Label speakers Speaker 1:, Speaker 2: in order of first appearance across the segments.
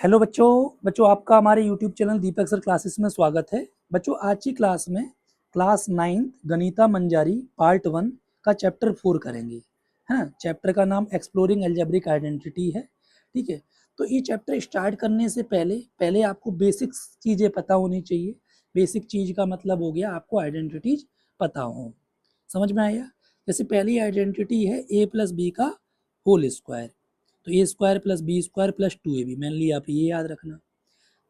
Speaker 1: Hello बच्चों आपका हमारे यूट्यूब चैनल दीपक सर क्लासेस में स्वागत है। बच्चों आज की क्लास में क्लास 9 गणिता मंजारी पार्ट 1 का चैप्टर 4 करेंगे, है ना। चैप्टर का नाम एक्सप्लोरिंग अलजेब्रिक आइडेंटिटी है, ठीक है। तो ये चैप्टर स्टार्ट करने से पहले आपको बेसिक्स चीज़ें पता होनी चाहिए। बेसिक चीज़ का मतलब हो गया आपको आइडेंटिटीज पता हो। समझ में आया? जैसे पहली आइडेंटिटी है a प्लस बी का होल स्क्वायर, तो A square plus B square plus 2ab, mainly आप ये याद रखना।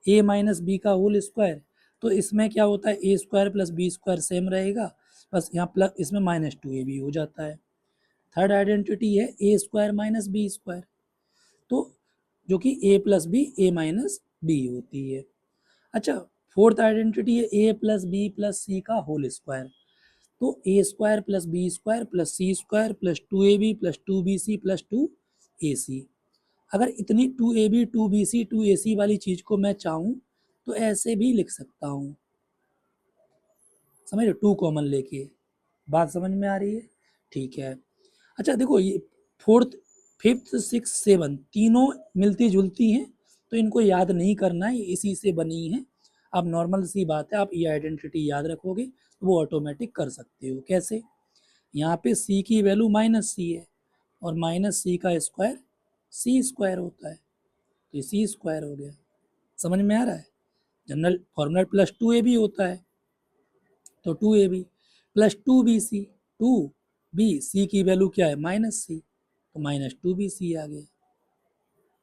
Speaker 1: a माइनस बी का होल स्क्वायर, तो इसमें क्या होता है A square plus B square same रहेगा, बस यहाँ प्लस इसमें -2ab हो जाता है। थर्ड आइडेंटिटी है A square minus B square, तो जो कि a plus B A minus B होती है। अच्छा, फोर्थ आइडेंटिटी है a plus B plus C का होल स्क्वायर, तो A square plus B square plus C square plus 2ab plus 2bc plus 2ac। अगर इतनी 2ab 2bc 2ac वाली चीज को मैं चाहूँ तो ऐसे भी लिख सकता हूँ, समझ रहे, 2 कॉमन लेके। बात समझ में आ रही है? ठीक है। अच्छा देखो, ये फोर्थ फिफ्थ सिक्स सेवन तीनों मिलती जुलती हैं, तो इनको याद नहीं करना है, इसी से बनी है। अब नॉर्मल सी बात है, आप ये आइडेंटिटी याद रखोगे तो वो ऑटोमेटिक कर सकते हो। कैसे? यहाँ पे c की वैल्यू -c है और -c का स्क्वायर c स्क्वायर होता है, तो सी स्क्वायर हो गया। समझ में आ रहा है? जनरल फॉर्मूला प्लस 2ab होता है, तो 2ab plus 2bc, 2b c की वैल्यू क्या है -c, तो -2bc आ गया।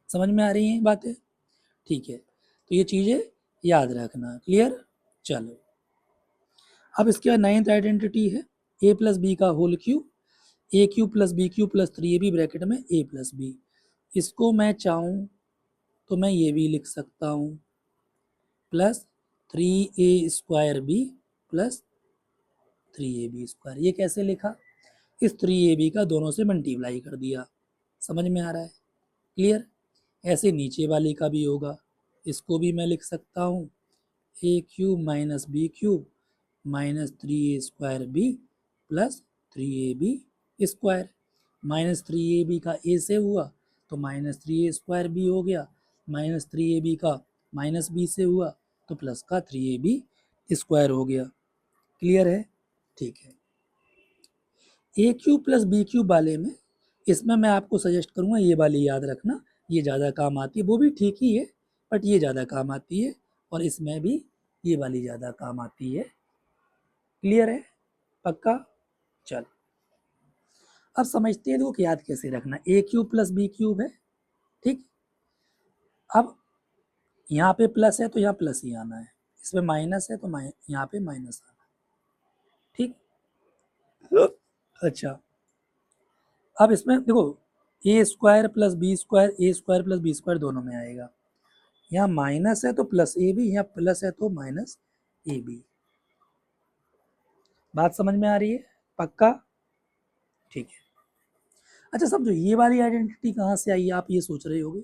Speaker 1: समझ में आ रही हैं बातें? ठीक है, तो ये चीज़ें याद रखना। क्लियर? चलो, अब इसके बाद 9th आइडेंटिटी है a प्लस बी का whole cube, A cube plus B cube plus 3ab bracket में a प्लस बी। इसको मैं चाहूँ तो मैं ये भी लिख सकता हूँ plus 3a square B plus 3ab square. ये कैसे लिखा? इस 3ab का दोनों से मल्टीप्लाई कर दिया। समझ में आ रहा है? क्लियर? ऐसे नीचे वाले का भी होगा, इसको भी मैं लिख सकता हूँ A cube minus B cube minus 3a square B plus 3ab square. -3ab का a से हुआ तो -3a स्क्वायर बी हो गया, -3ab का -b से हुआ तो प्लस का 3ab स्क्वायर हो गया। क्लियर है? ठीक है। A cube plus B cube वाले में, इसमें मैं आपको सजेस्ट करूँगा ये वाली याद रखना, ये ज़्यादा काम आती है। वो भी ठीक ही है बट ये ज़्यादा काम आती है, और इसमें भी ये वाली ज़्यादा काम आती है। क्लियर है? पक्का? चल, अब समझते हैं लोग याद कैसे रखना। ए क्यूब प्लस बी क्यूब है, ठीक। अब यहाँ पे प्लस है तो यहाँ प्लस ही आना है, इसमें माइनस है तो यहाँ पे माइनस आना है, ठीक। अच्छा, अब इसमें देखो ए स्क्वायर प्लस बी स्क्वायर, ए स्क्वायर प्लस बी स्क्वायर दोनों में आएगा। यहाँ माइनस है तो प्लस ए बी, यहाँ प्लस है तो माइनस ए बी। बात समझ में आ रही है? पक्का? ठीक है। अच्छा समझो, ये वाली आइडेंटिटी कहाँ से आई है? आप ये सोच रहे होगे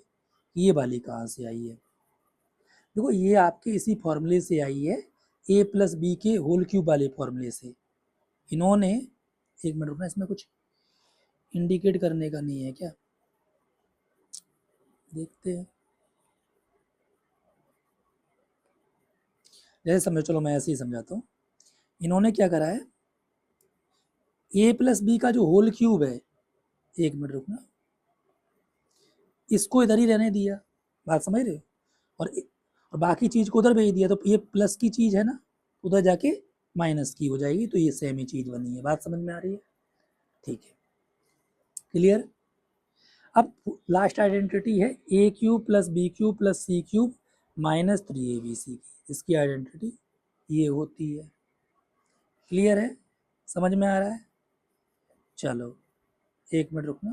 Speaker 1: ये वाली कहाँ से आई है। देखो, ये आपके इसी फॉर्मूले से आई है, ए प्लस बी के होल क्यूब वाले फॉर्मूले से। इन्होंने, एक मिनट रुकना, इसमें कुछ इंडिकेट करने का नहीं है क्या? देखते हैं। जैसे समझो, चलो मैं ऐसे ही समझाता हूँ। इन्होंने क्या करा है, ए प्लस बी का जो होल क्यूब है, एक मिनट रुकना, इसको इधर ही रहने दिया। बात समझ रहे हो? और बाकी चीज़ को उधर भेज दिया, तो ये प्लस की चीज़ है ना, उधर जाके माइनस की हो जाएगी, तो ये सेम ही चीज़ बनी है। बात समझ में आ रही है? ठीक है। क्लियर? अब लास्ट आइडेंटिटी है A cube plus B cube plus C cube minus 3abc की, इसकी आइडेंटिटी ये होती है। क्लियर है? समझ में आ रहा है? चलो, एक मिनट रुकना।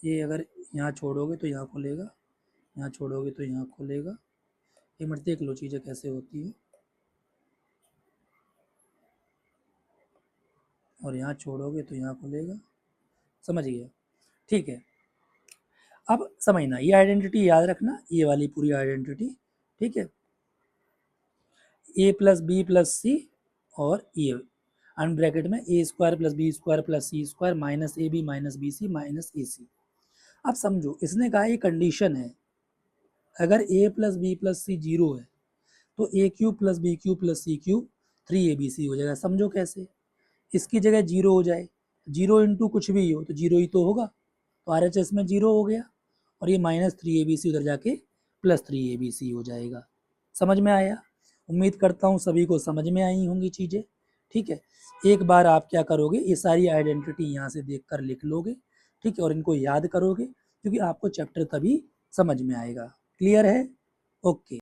Speaker 1: ये अगर यहाँ छोड़ोगे तो यहाँ खुलेगा, यहाँ छोड़ोगे तो यहाँ खुलेगा। एक मिनट देख लो चीज़ें कैसे होती है, और यहाँ छोड़ोगे तो यहाँ खुलेगा। समझ गया? ठीक है। अब समझना, ये आइडेंटिटी याद रखना, ये वाली पूरी आइडेंटिटी, ठीक है। A plus B plus C, और ये अन ब्रैकेट में A square plus B square plus C square minus A B minus B C minus A C. अब समझो, इसने कहा ये कंडीशन है, अगर a plus B plus C 0 है तो A cube plus B cube plus C cube 3abc हो जाएगा। समझो कैसे, इसकी जगह 0 हो जाए, 0 इंटू कुछ भी हो तो 0 ही तो होगा, तो RHS में 0 हो गया, और ये -3abc उधर जाके +3abc हो जाएगा। समझ में आया? उम्मीद करता हूँ सभी को समझ में आई होंगी चीज़ें। ठीक है, एक बार आप क्या करोगे, ये सारी आइडेंटिटी यहाँ से देख कर लिख लोगे। ठीक है, और इनको याद करोगे, क्योंकि आपको चैप्टर तभी समझ में आएगा। क्लियर है? ओके।